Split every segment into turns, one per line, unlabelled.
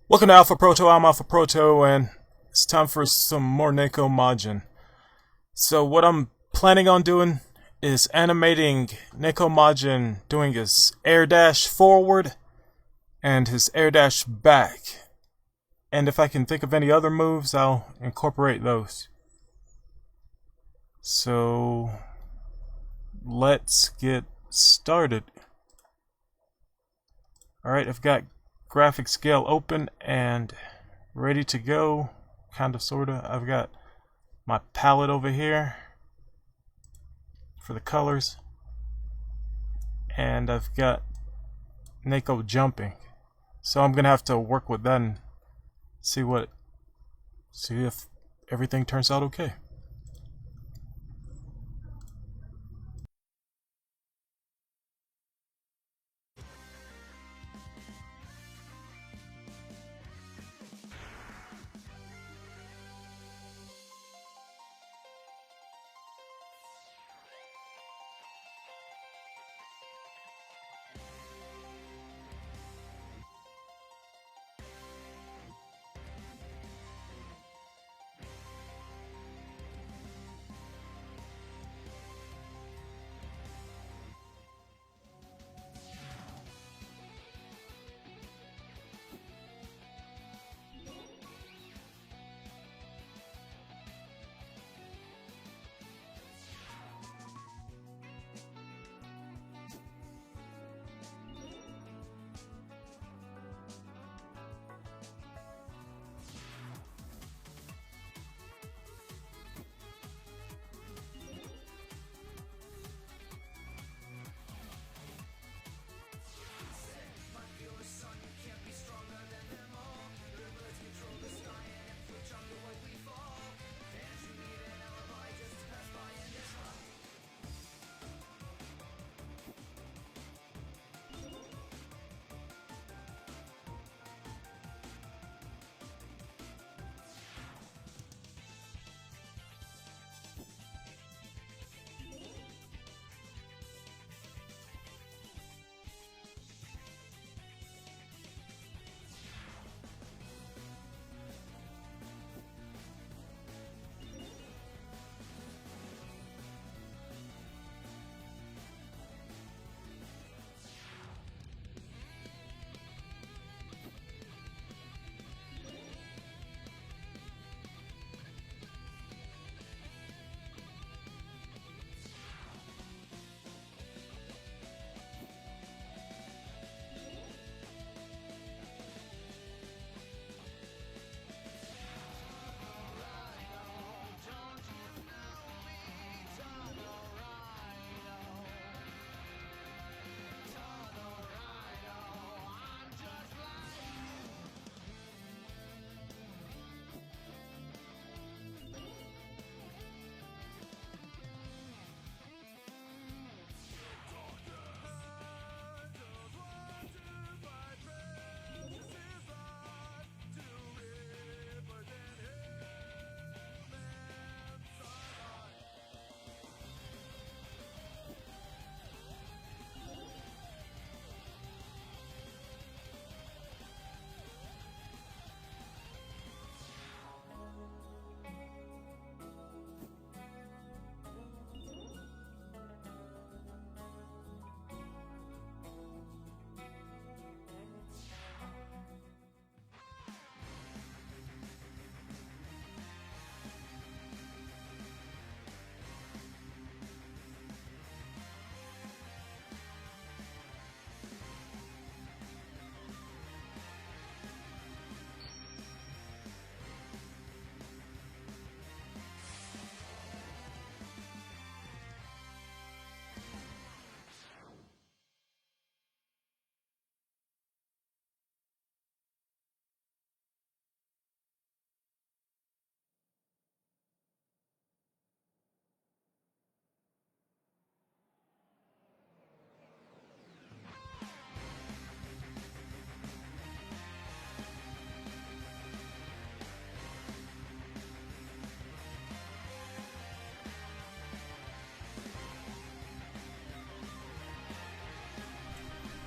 Welcome to Alpha Proto, I'm Alpha Proto, and it's time for some more Neko Majin. So what I'm planning on doing is animating Neko Majin doing his air dash forward and his air dash back. And if I can think of any other moves, I'll incorporate those. So let's get started. Alright, I've got graphic scale open and ready to go, kinda sorta. I've got my palette over here for the colors, and I've got Neko jumping. So I'm gonna have to work with that and see if everything turns out okay.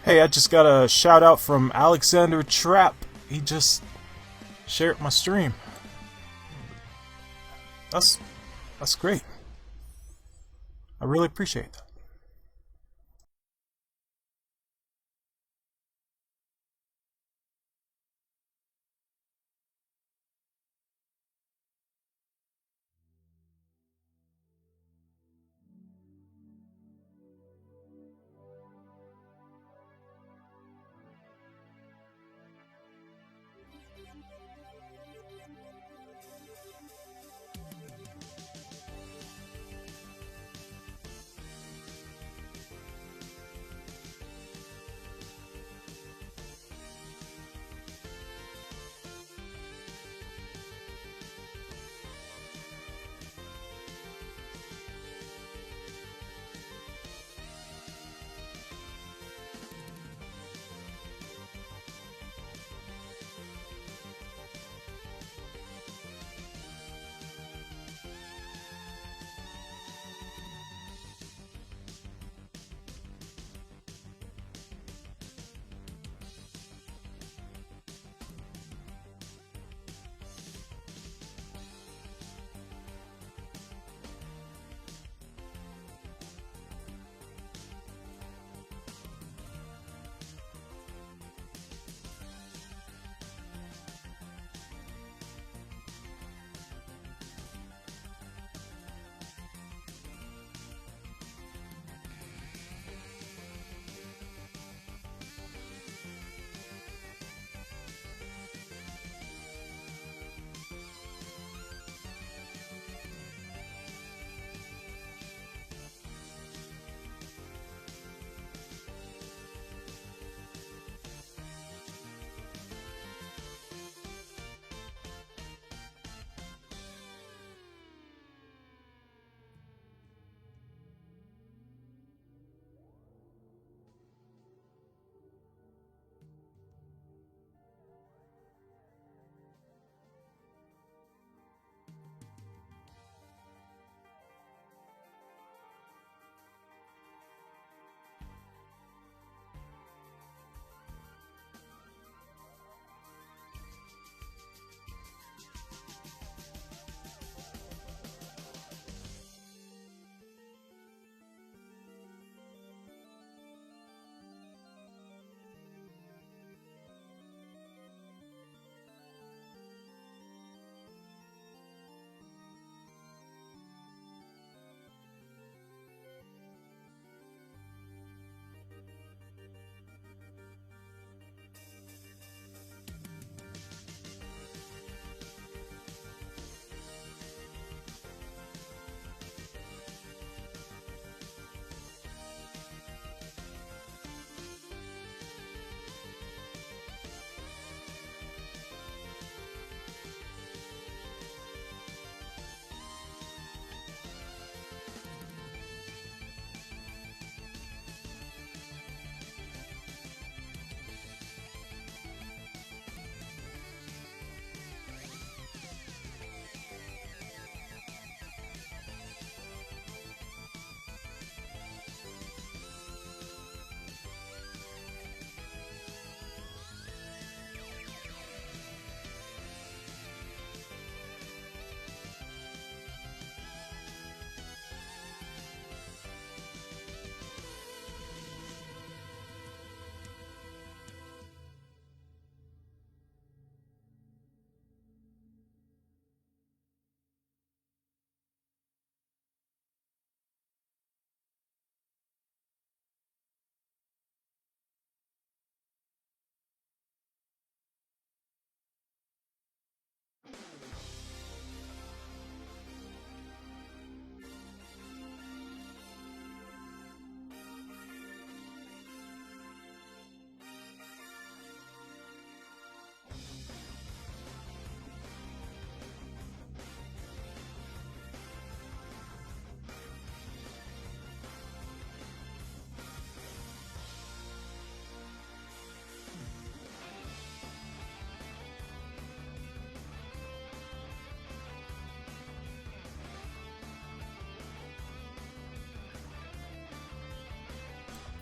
Hey, I just got a shout out from Alexander Trapp. He just share my stream. That's great. I really appreciate that.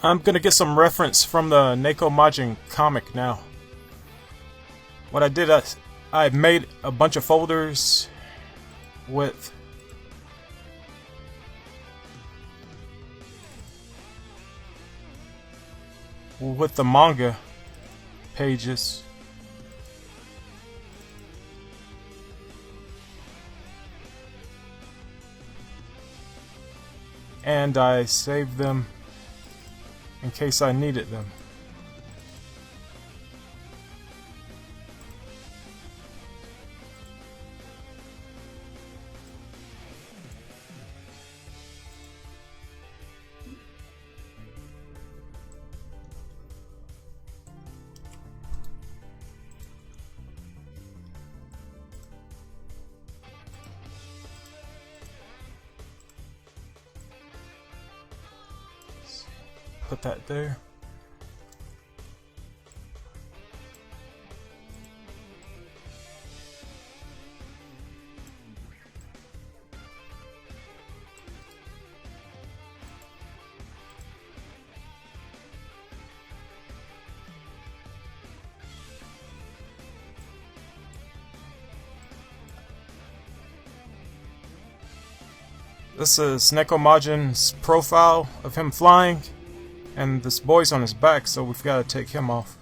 I'm gonna get some reference from the Neko Majin comic now. What I did I made a bunch of folders with the manga pages. And I saved them in case I needed them. Put that there. This is Nekomajin's profile of him flying. And this boy's on his back, so we've got to take him off.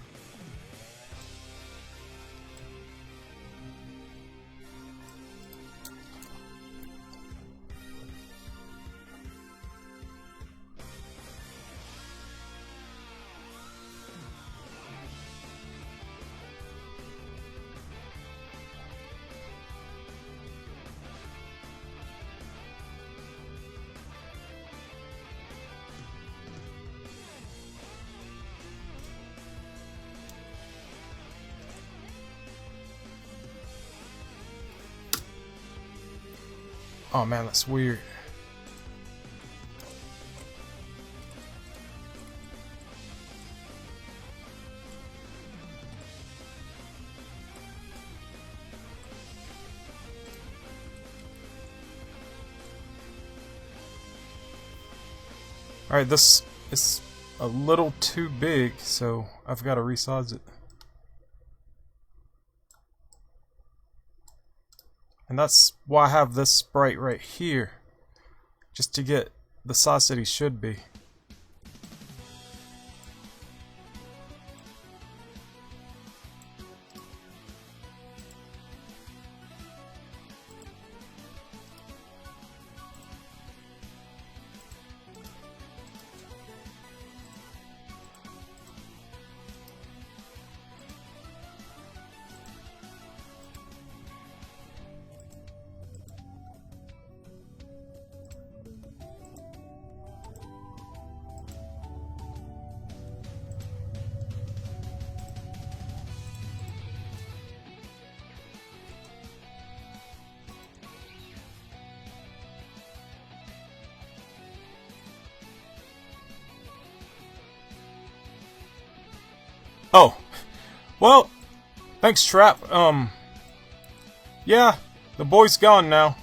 Oh man, that's weird. Alright, this is a little too big, so I've got to resize it. And that's why I have this sprite right here, just to get the size that he should be. Oh, well, thanks, Trap. Yeah, the boy's gone now.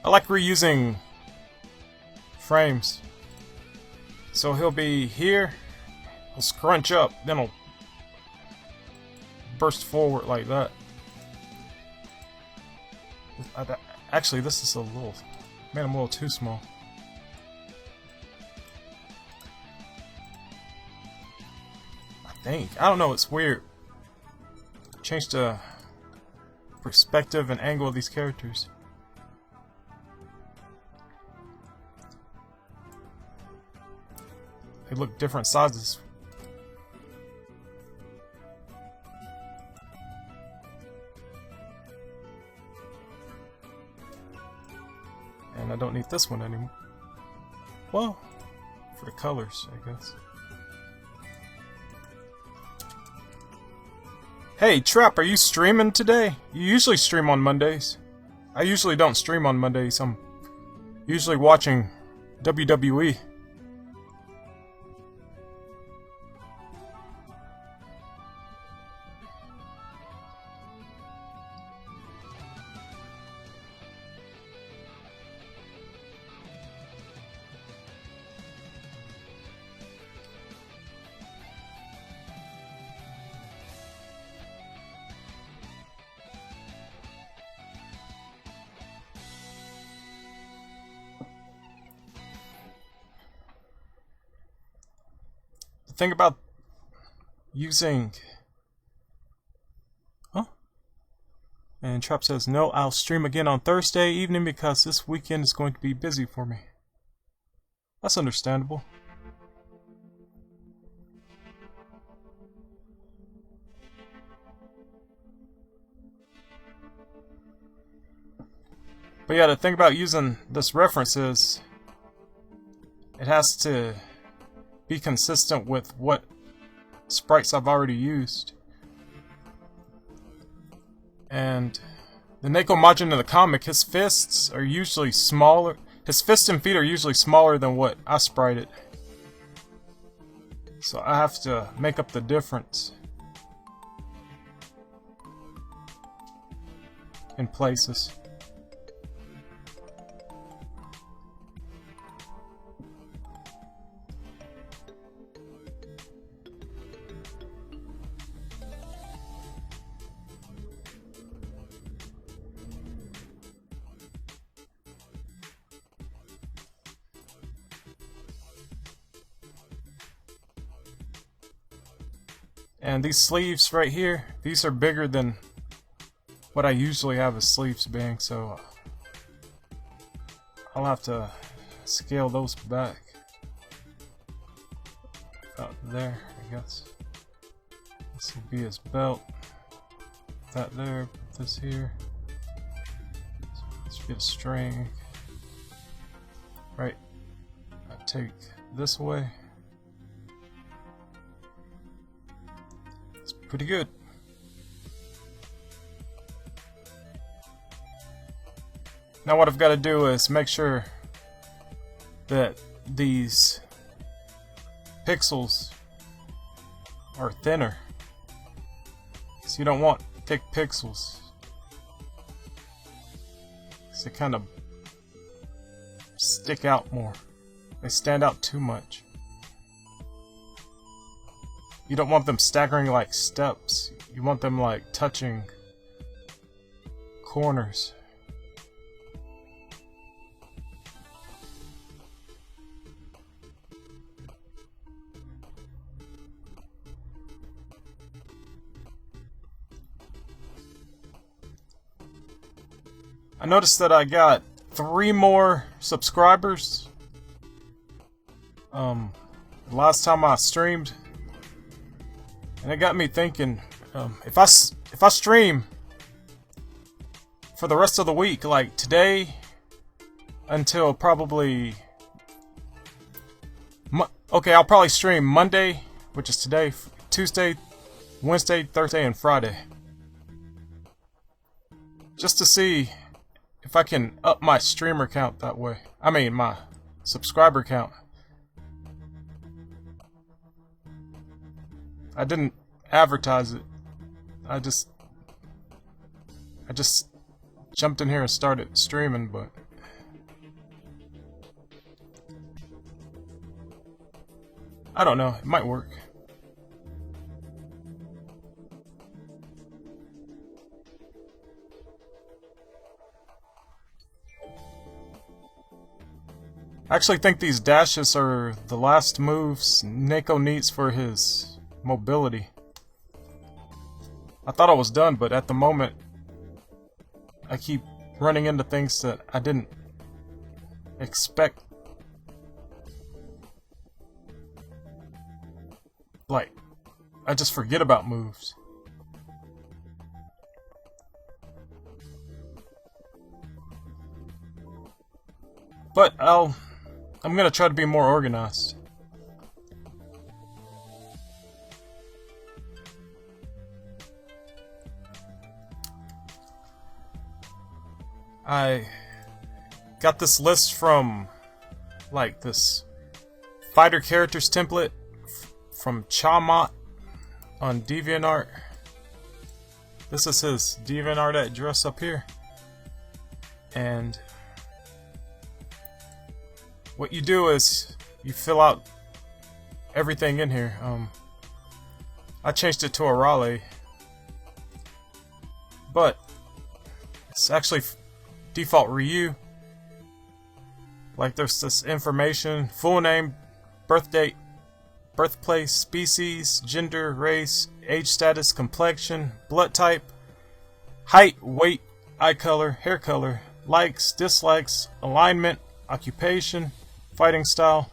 I like reusing frames. So he'll be here, he'll scrunch up, then he'll burst forward like that. Actually, this is a little, made him a little too small. I don't know, it's weird. Change the perspective and angle of these characters. They look different sizes. And I don't need this one anymore. Well, for the colors, I guess. Hey, Trap, are you streaming today? You usually stream on Mondays. I usually don't stream on Mondays. I'm usually watching WWE. The thing about using... Huh? And Trap says, no, I'll stream again on Thursday evening because this weekend is going to be busy for me. That's understandable. But yeah, the thing about using this reference is it has to be consistent with what sprites I've already used. And the Neko Majin in the comic, his fists are usually smaller. His fists and feet are usually smaller than what I sprited. So I have to make up the difference in places. And these sleeves right here, these are bigger than what I usually have as sleeves being, so I'll have to scale those back. About there, I guess. This will be his belt. That there, put this here. Let's get a string. Right. I take this away. It's pretty good. Now what I've got to do is make sure that these pixels are thinner. So you don't want thick pixels. So they kind of stick out more. They stand out too much. You don't want them staggering like steps. You want them like touching corners. I noticed that I got 3 more subscribers. Last time I streamed, and it got me thinking, if I stream for the rest of the week, like today until probably okay, I'll probably stream Monday, which is today, Tuesday, Wednesday, Thursday, and Friday, just to see if I can up my streamer count that way. I mean, my subscriber count. I didn't advertise it. I just jumped in here and started streaming, but I don't know. It might work. I actually think these dashes are the last moves Neko needs for his mobility. I thought I was done, but at the moment I keep running into things that I didn't expect. Like, I just forget about moves. But I'm gonna try to be more organized. got this list from like this fighter characters template from Chamat on DeviantArt. This is his DeviantArt address up here. And what you do is you fill out everything in here. I changed it to a Raleigh, but it's actually default Ryu. Like there's this information: full name, birth date, birthplace, species, gender, race, age status, complexion, blood type, height, weight, eye color, hair color, likes, dislikes, alignment, occupation, fighting style,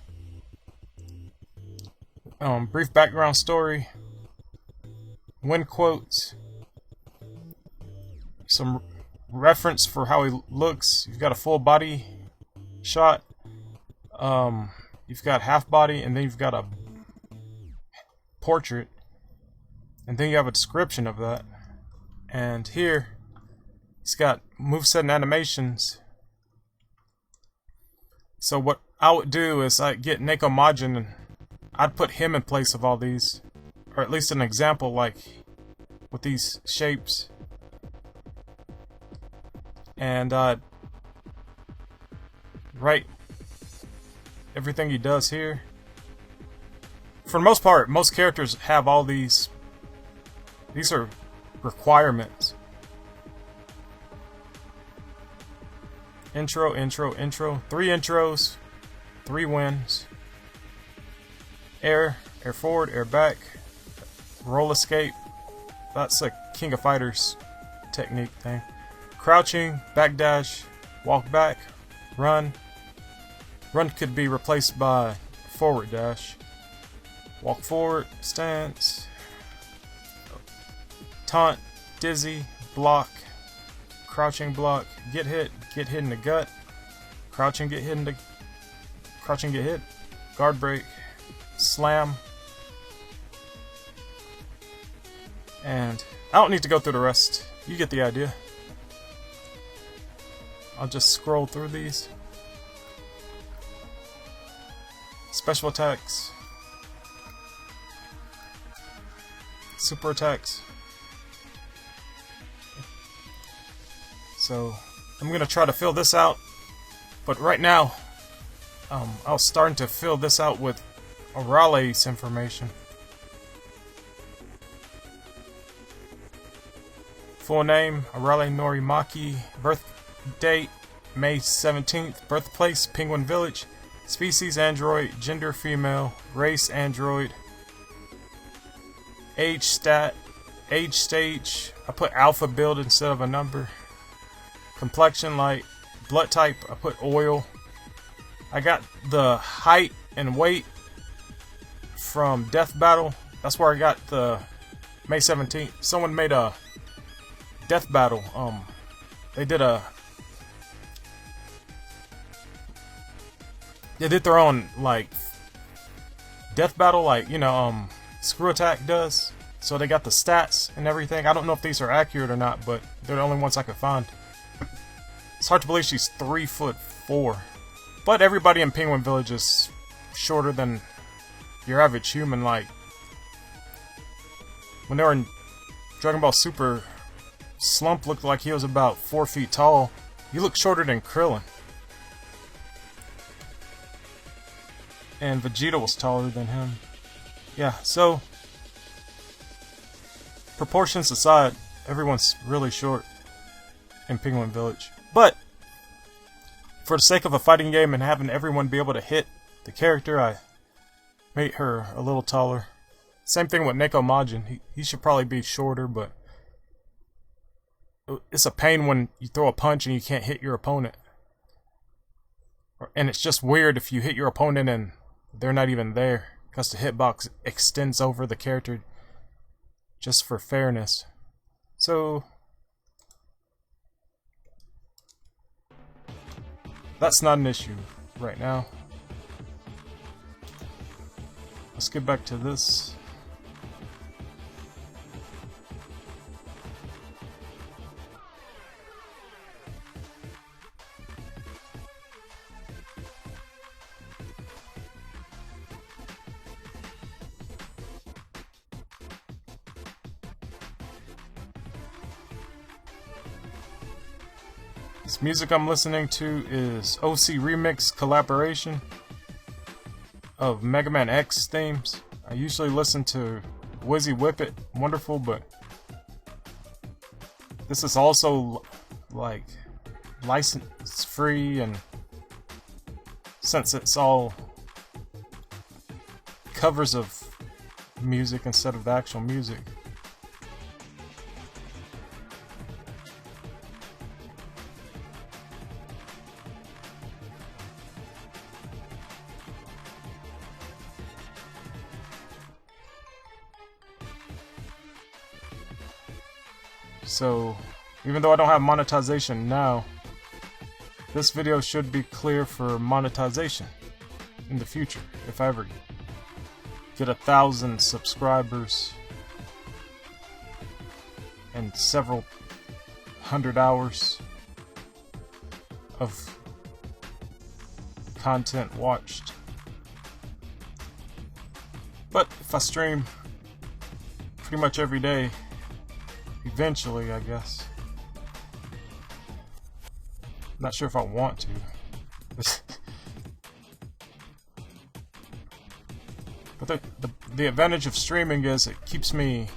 brief background story, win quotes, some reference for how he looks. You've got a full body shot, you've got half body, and then you've got a portrait, and then you have a description of that. And here he's got moveset and animations. So what I would do is I'd get Neko Majin and I'd put him in place of all these, or at least an example, like with these shapes, and write everything he does here. For the most part, most characters have all these. These are requirements. Intro, intro, intro. 3 intros, 3 wins. Air, air forward, air back. Roll escape. That's a King of Fighters technique thing. Crouching, backdash, walk back, run. Run could be replaced by forward dash. Walk forward, stance, taunt, dizzy, block, crouching block, get hit in the gut, crouching, get hit, guard break, slam, and I don't need to go through the rest. You get the idea. I'll just scroll through these. Special attacks. Super attacks. So I'm gonna try to fill this out, but right now I was starting to fill this out with Aralei's information. Full name: Arale Norimaki. Birth date: May 17th. Birthplace: Penguin Village. Species: android. Gender: female. Race: android. Age stage, I put alpha build instead of a number. Complexion light. Blood type, I put oil. I got the height and weight from Death Battle. That's where I got the May 17th. Someone made a Death Battle. They did their own like Death Battle, like, you know, Screw Attack does. So they got the stats and everything. I don't know if these are accurate or not, but they're the only ones I could find. It's hard to believe she's 3'4", but everybody in Penguin Village is shorter than your average human. Like when they were in Dragon Ball Super, Slump looked like he was about 4 feet tall. He looked shorter than Krillin, and Vegeta was taller than him. Yeah, so proportions aside, everyone's really short in Penguin Village. But for the sake of a fighting game and having everyone be able to hit the character, I made her a little taller. Same thing with Neko Majin. He should probably be shorter, but it's a pain when you throw a punch and you can't hit your opponent. And it's just weird if you hit your opponent and they're not even there, because the hitbox extends over the character just for fairness. So that's not an issue right now. Let's get back to this. This music I'm listening to is OC Remix collaboration of Mega Man X themes. I usually listen to Wizzy Whippet, wonderful, but this is also like license free, and since it's all covers of music instead of the actual music, so even though I don't have monetization now, this video should be clear for monetization in the future if I ever get 1,000 subscribers and several hundred hours of content watched. But if I stream pretty much every day, eventually, I guess. Not sure if I want to. But the advantage of streaming is it keeps me...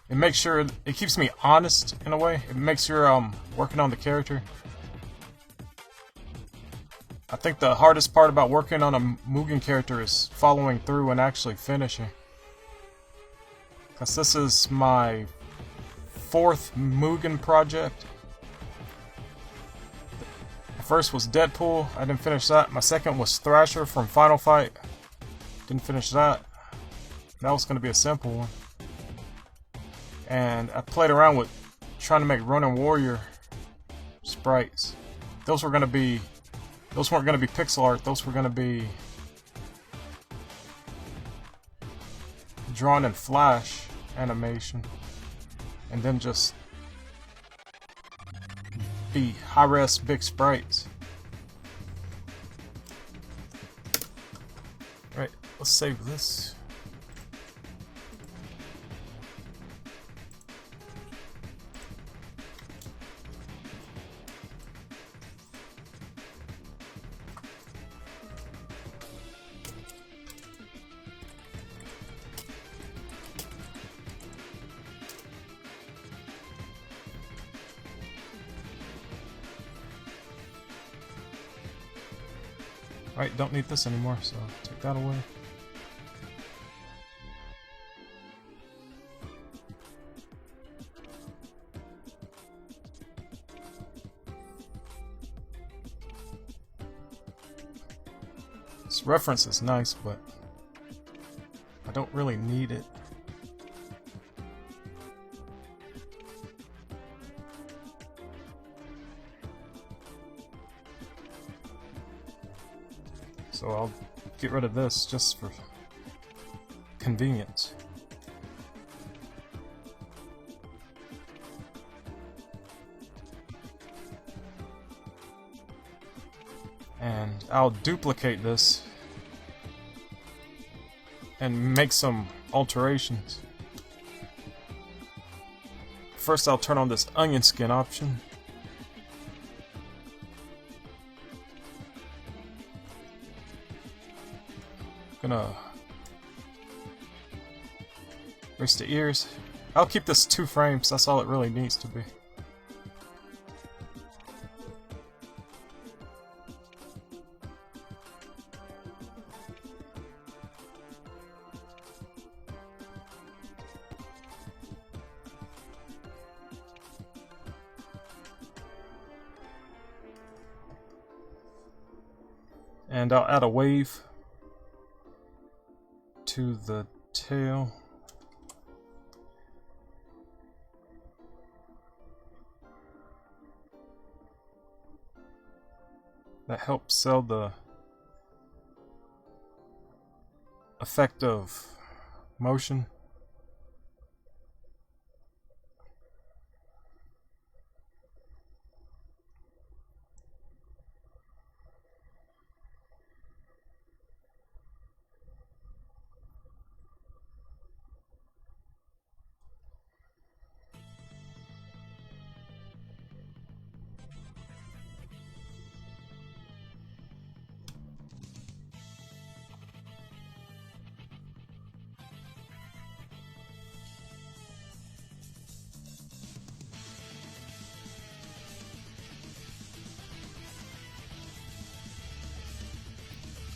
It keeps me honest in a way. It makes sure I'm working on the character. I think the hardest part about working on a Mugen character is following through and actually finishing. Because this is my 4th Mugen project. The first was Deadpool, I didn't finish that. My second was Thrasher from Final Fight. Didn't finish that. That was going to be a simple one. And I played around with trying to make Ronin Warrior sprites. Those weren't going to be pixel art, those were going to be drawn in Flash animation, and then just be high-res big sprites. Right, let's save this. Right, don't need this anymore, so take that away. This reference is nice, but I don't really need it. So I'll get rid of this just for convenience. And I'll duplicate this and make some alterations. First, I'll turn on this onion skin option. Gonna erase the ears. I'll keep this 2 frames, that's all it really needs to be. And I'll add a wave to the tail. That helps sell the effect of motion.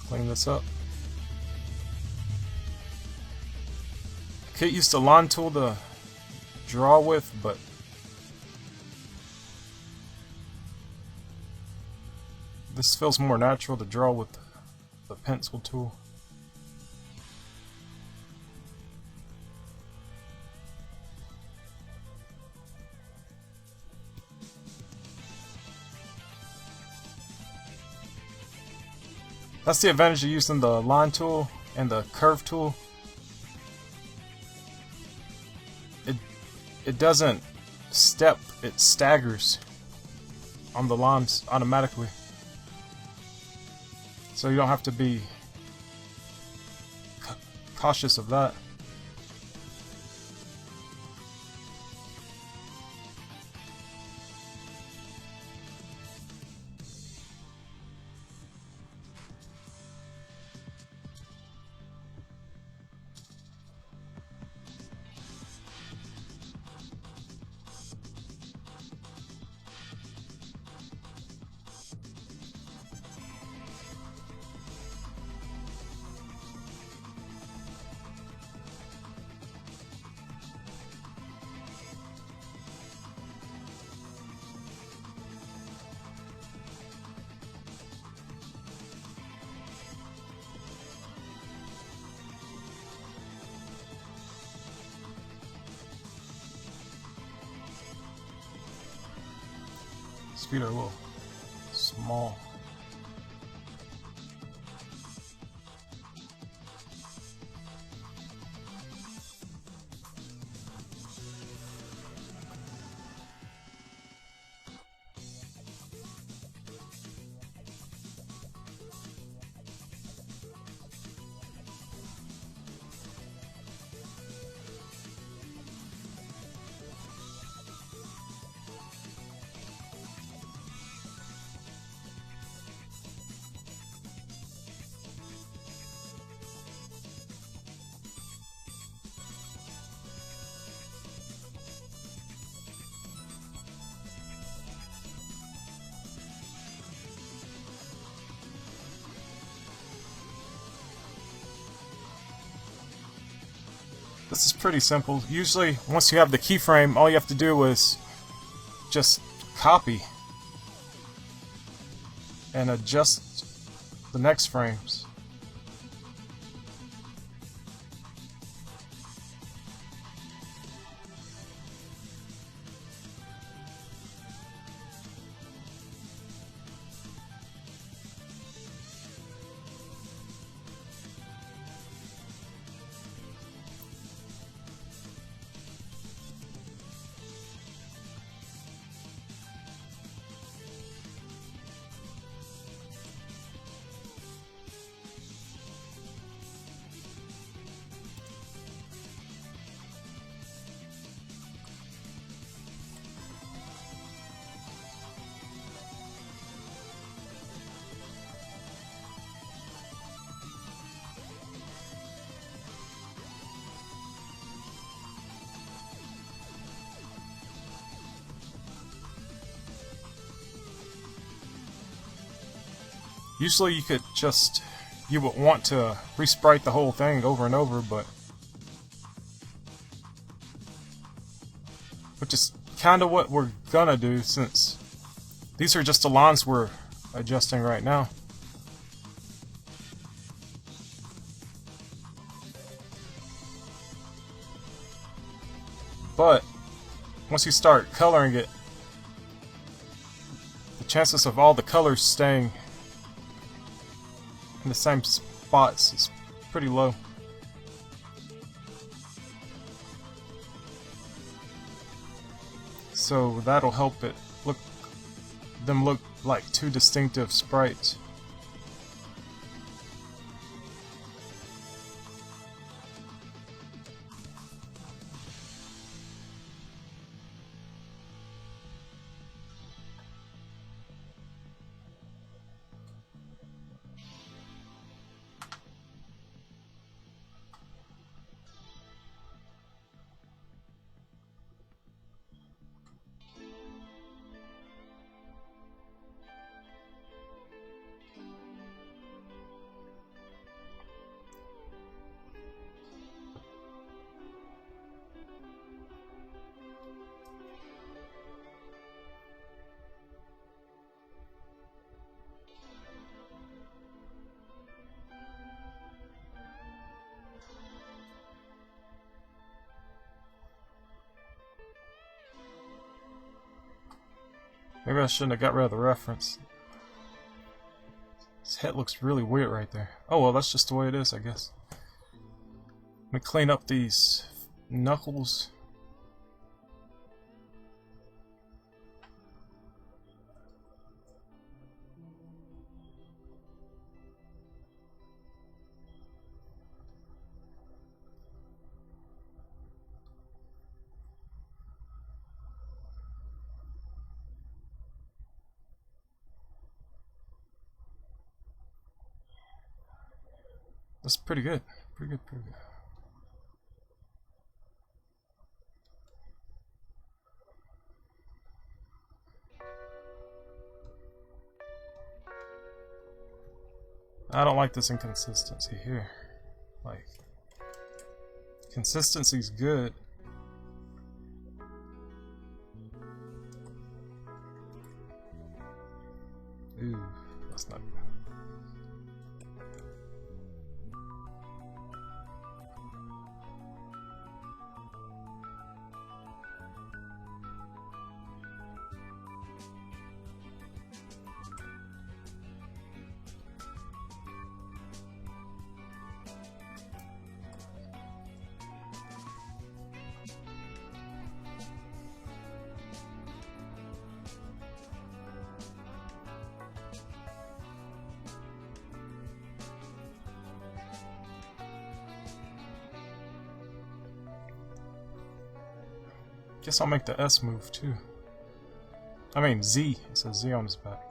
Clean this up. I can't use the line tool to draw with, but this feels more natural to draw with the pencil tool. That's the advantage of using the line tool and the curve tool. It doesn't step, it staggers on the lines automatically. So you don't have to be cautious of that. Feet are a little small. This is pretty simple. Usually, once you have the keyframe, all you have to do is just copy and adjust the next frames. Usually you would want to resprite the whole thing over and over, but which is kind of what we're gonna do, since these are just the lines we're adjusting right now. But once you start coloring it, the chances of all the colors staying in the same spots is pretty low. So that'll help them look like two distinctive sprites. Maybe I shouldn't have got rid of the reference. His head looks really weird right there. Oh well, that's just the way it is, I guess. Let me clean up these knuckles. That's pretty good. Pretty good, pretty good. I don't like this inconsistency here. Like, consistency's good. Ooh, that's not good. Guess I'll make the S move too. I mean Z. It says Z on his back.